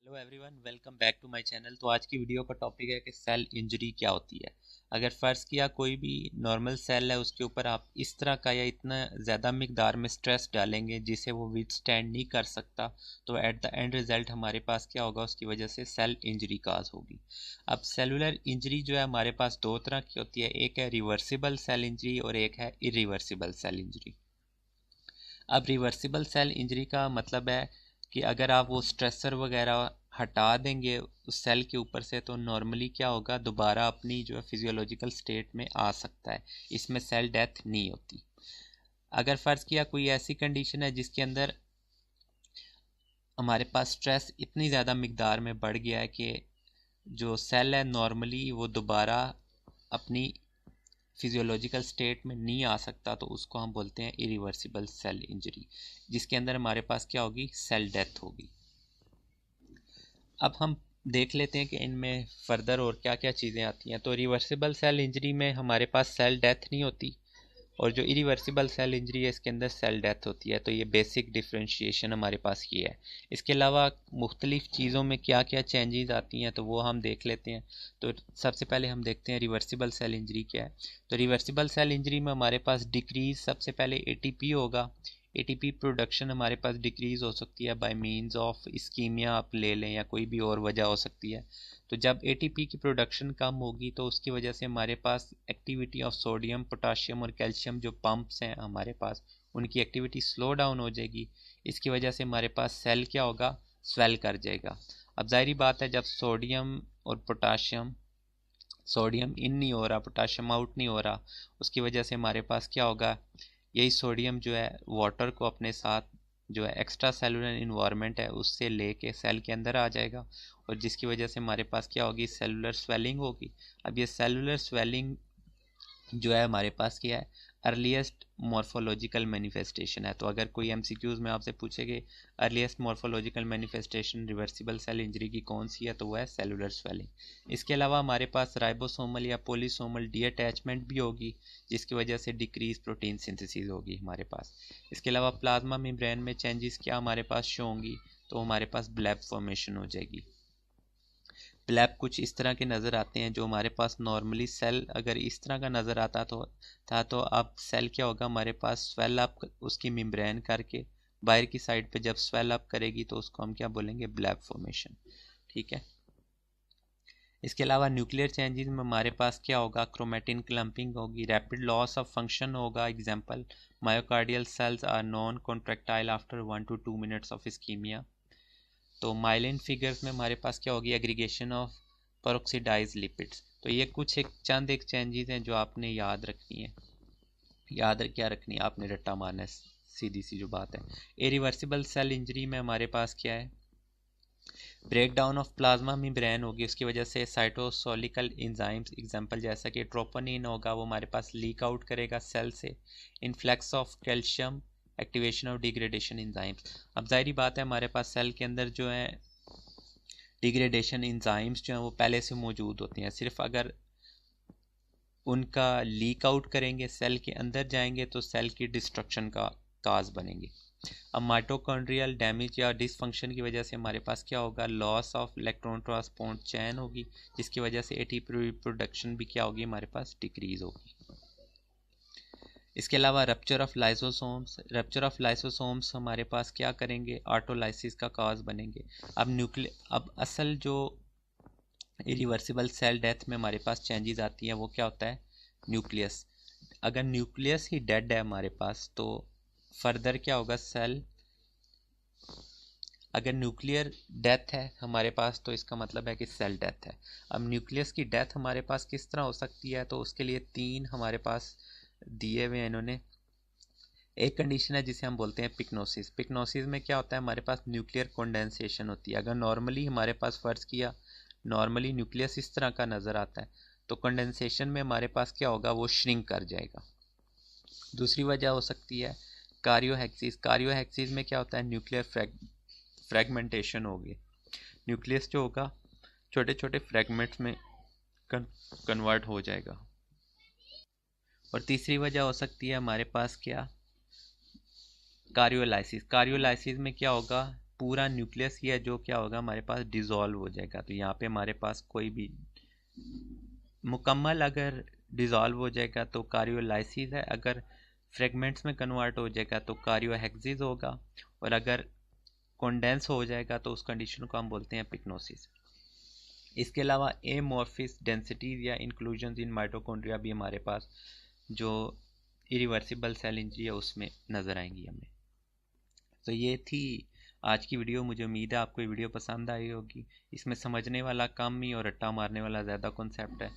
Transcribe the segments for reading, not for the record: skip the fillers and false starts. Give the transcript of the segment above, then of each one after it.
Hello everyone, welcome back to my channel. तो आज की वीडियो का टॉपिक है कि सेल इंजरी क्या होती है। अगर फ़र्ज़ किया कोई भी नॉर्मल सेल है उसके ऊपर आप इस तरह का या इतना ज़्यादा मिकदार में स्ट्रेस डालेंगे जिसे वो विथस्टैंड नहीं कर सकता, तो एट द एंड रिज़ल्ट हमारे पास क्या होगा, उसकी वजह से सेल इंजरी काज होगी। अब सेलुलर इंजरी जो है हमारे पास दो तरह की होती है, एक है रिवर्सिबल सेल इंजरी और एक है इरिवर्सिबल सेल इंजरी। अब रिवर्सिबल सेल इंजरी का मतलब है कि अगर आप वो स्ट्रेसर वगैरह हटा देंगे उस सेल के ऊपर से, तो नॉर्मली क्या होगा, दोबारा अपनी जो है फिजियोलॉजिकल स्टेट में आ सकता है। इसमें सेल डेथ नहीं होती। अगर फ़र्ज़ किया कोई ऐसी कंडीशन है जिसके अंदर हमारे पास स्ट्रेस इतनी ज़्यादा मिकदार में बढ़ गया है कि जो सेल है नॉर्मली वो दोबारा अपनी फिजियोलॉजिकल स्टेट में नहीं आ सकता, तो उसको हम बोलते हैं इरिवर्सिबल सेल इंजरी, जिसके अंदर हमारे पास क्या होगी, सेल डेथ होगी। अब हम देख लेते हैं कि इनमें फर्दर और क्या क्या चीज़ें आती हैं। तो रिवर्सिबल सेल इंजरी में हमारे पास सेल डेथ नहीं होती, और जो इरिवर्सिबल सेल इंजरी है इसके अंदर सेल डेथ होती है। तो ये बेसिक डिफ्रेंशिएशन हमारे पास ये है। इसके अलावा मुख्तलिफ चीज़ों में क्या क्या चेंजेस आती हैं तो वो हम देख लेते हैं। तो सबसे पहले हम देखते हैं रिवर्सिबल सेल इंजरी क्या है। तो रिवर्सिबल सेल इंजरी में हमारे पास डिक्रीज सबसे पहले एटीपी होगा। एटीपी प्रोडक्शन हमारे पास डिक्रीज़ हो सकती है बाय मींस ऑफ इस्कीमिया आप ले लें, या कोई भी और वजह हो सकती है। तो जब एटीपी की प्रोडक्शन कम होगी तो उसकी वजह से हमारे पास एक्टिविटी ऑफ सोडियम, पोटाशियम और कैल्शियम जो पंप्स हैं हमारे पास, उनकी एक्टिविटी स्लो डाउन हो जाएगी। इसकी वजह से हमारे पास सेल क्या होगा, स्वेल कर जाएगा। अब जाहिर बात है, जब सोडियम और पोटाशियम, सोडियम इन नहीं हो रहा, पोटाशियम आउट नहीं हो रहा, उसकी वजह से हमारे पास क्या होगा, यही सोडियम जो है वाटर को अपने साथ जो है एक्स्ट्रा सेलुलर इन्वायरमेंट है उससे लेके सेल के अंदर आ जाएगा, और जिसकी वजह से हमारे पास क्या होगी, सेलुलर स्वेलिंग होगी। अब ये सेलुलर स्वेलिंग जो है हमारे पास क्या है, अर्लीस्ट मॉर्फोलॉजिकल मैनिफेस्टेशन है। तो अगर कोई एमसीक्यूज़ में आपसे पूछेंगे earliest morphological manifestation reversible cell injury की कौन सी है, तो वह है सेलुलर स्वेलिंग। इसके अलावा हमारे पास राइबोसोमल या पोलिसोमल डी अटैचमेंट भी होगी, जिसकी वजह से डिक्रीज प्रोटीन सिंथेसिस होगी हमारे पास। इसके अलावा प्लाज्मा मेम्ब्रेन में चेंजेस क्या हमारे पास शो होंगी, तो हमारे पास ब्लैब फॉर्मेशन हो जाएगी। ब्लैब कुछ इस तरह के नज़र आते हैं, जो हमारे पास नॉर्मली सेल अगर इस तरह का नज़र आता तो अब सेल क्या होगा, हमारे पास स्वेल अप उसकी मेम्ब्रेन करके बाहर की साइड पे जब स्वेल अप करेगी तो उसको हम क्या बोलेंगे, ब्लैब फॉर्मेशन। ठीक है। इसके अलावा न्यूक्लियर चेंजेस में हमारे पास क्या होगा, क्रोमेटिन क्लम्पिंग होगी, रैपिड लॉस ऑफ फंक्शन होगा। Example, myocardial cells are non contractile after 1 to 2 minutes of ischaemia. तो माइलिन फिगर्स में हमारे पास क्या होगी, एग्रीगेशन ऑफ पेरोक्सिडाइज लिपिड्स। तो ये कुछ एक चंद एक चेंजेस हैं जो आपने याद रखनी है। याद क्या रखनी है, आपने रट्टा मारना है, सीधी सी जो बात है। इरिवर्सिबल सेल इंजरी में हमारे पास क्या है, break down of plasma membrane होगी, उसकी वजह से साइटोसोलिकल एंजाइम्स, एग्जांपल जैसा कि ट्रोपोनिन होगा, वो हमारे पास लीक आउट करेगा सेल से। Influx of calcium, activation of degradation enzymes. अब जाहिर बात है हमारे पास सेल के अंदर जो है डिग्रेडेशन एंजाइम्स जो हैं वो पहले से मौजूद होते हैं, सिर्फ अगर उनका लीक आउट करेंगे, सेल के अंदर जाएंगे तो सेल की डिस्ट्रक्शन का काज बनेंगे। अब माइटोकॉन्ड्रियल डैमेज या डिसफंक्शन की वजह से हमारे पास क्या होगा, loss of electron transport chain होगी, जिसकी वजह से एटीपी प्रोडक्शन भी क्या होगी, हमारे पास डिक्रीज होगी। इसके अलावा रप्चर ऑफ लाइसोसोम्स हमारे पास क्या करेंगे, ऑटोलाइसिस का काज बनेंगे। अब असल जो इरिवर्सिबल सेल डेथ में हमारे पास चेंजेस आती हैं वो क्या होता है, न्यूक्लियस। अगर न्यूक्लियस ही डेड है हमारे पास तो फर्दर क्या होगा, सेल, अगर न्यूक्लियर डेथ है हमारे पास तो इसका मतलब है कि सेल डेथ है। अब न्यूक्लियस की डेथ हमारे पास किस तरह हो सकती है, तो उसके लिए तीन हमारे पास दिए हुए हैं इन्होंने। एक कंडीशन है जिसे हम बोलते हैं पिक्नोसिस। पिक्नोसिस में क्या होता है, हमारे पास न्यूक्लियर कंडेंसेशन होती है। अगर नॉर्मली हमारे पास फ़र्ज़ किया नॉर्मली न्यूक्लियस इस तरह का नज़र आता है, तो कंडेंसेशन में हमारे पास क्या होगा, वो श्रिंक कर जाएगा। दूसरी वजह हो सकती है कार्योहेक्सिस। कार्योहेक्सिस में क्या होता है, न्यूक्लियर फ्रेगमेंटेशन होगी, न्यूक्लियस जो होगा छोटे छोटे फ्रेगमेंट्स में कन्वर्ट हो जाएगा। और तीसरी वजह हो सकती है हमारे पास क्या, कार्योलाइसिस। कार्योलाइसिस में क्या होगा, पूरा न्यूक्लियस ही है जो क्या होगा, हमारे पास डिज़ोल्व हो जाएगा। तो यहाँ पे हमारे पास कोई भी मुकम्मल अगर डिज़ोल्व हो जाएगा तो कार्योलाइसिस है, अगर फ्रेगमेंट्स में कन्वर्ट हो जाएगा तो कार्योहेक्सिस होगा, और अगर कंडेंस हो जाएगा तो उस कंडीशन को हम बोलते हैं पिक्नोसिस। इसके अलावा एमॉर्फिस डेंसिटीज या इंक्लूजन इन माइटोकॉन्ड्रिया भी हमारे पास जो इरिवर्सिबल सेल इंजरी है उसमें नज़र आएंगी हमें। तो ये थी आज की वीडियो। मुझे उम्मीद है आपको ये वीडियो पसंद आई होगी। इसमें समझने वाला कम ही और रट्टा मारने वाला ज़्यादा कॉन्सेप्ट है।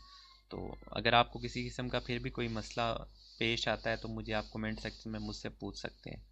तो अगर आपको किसी किस्म का फिर भी कोई मसला पेश आता है तो मुझे आप कमेंट सेक्शन में मुझसे पूछ सकते हैं।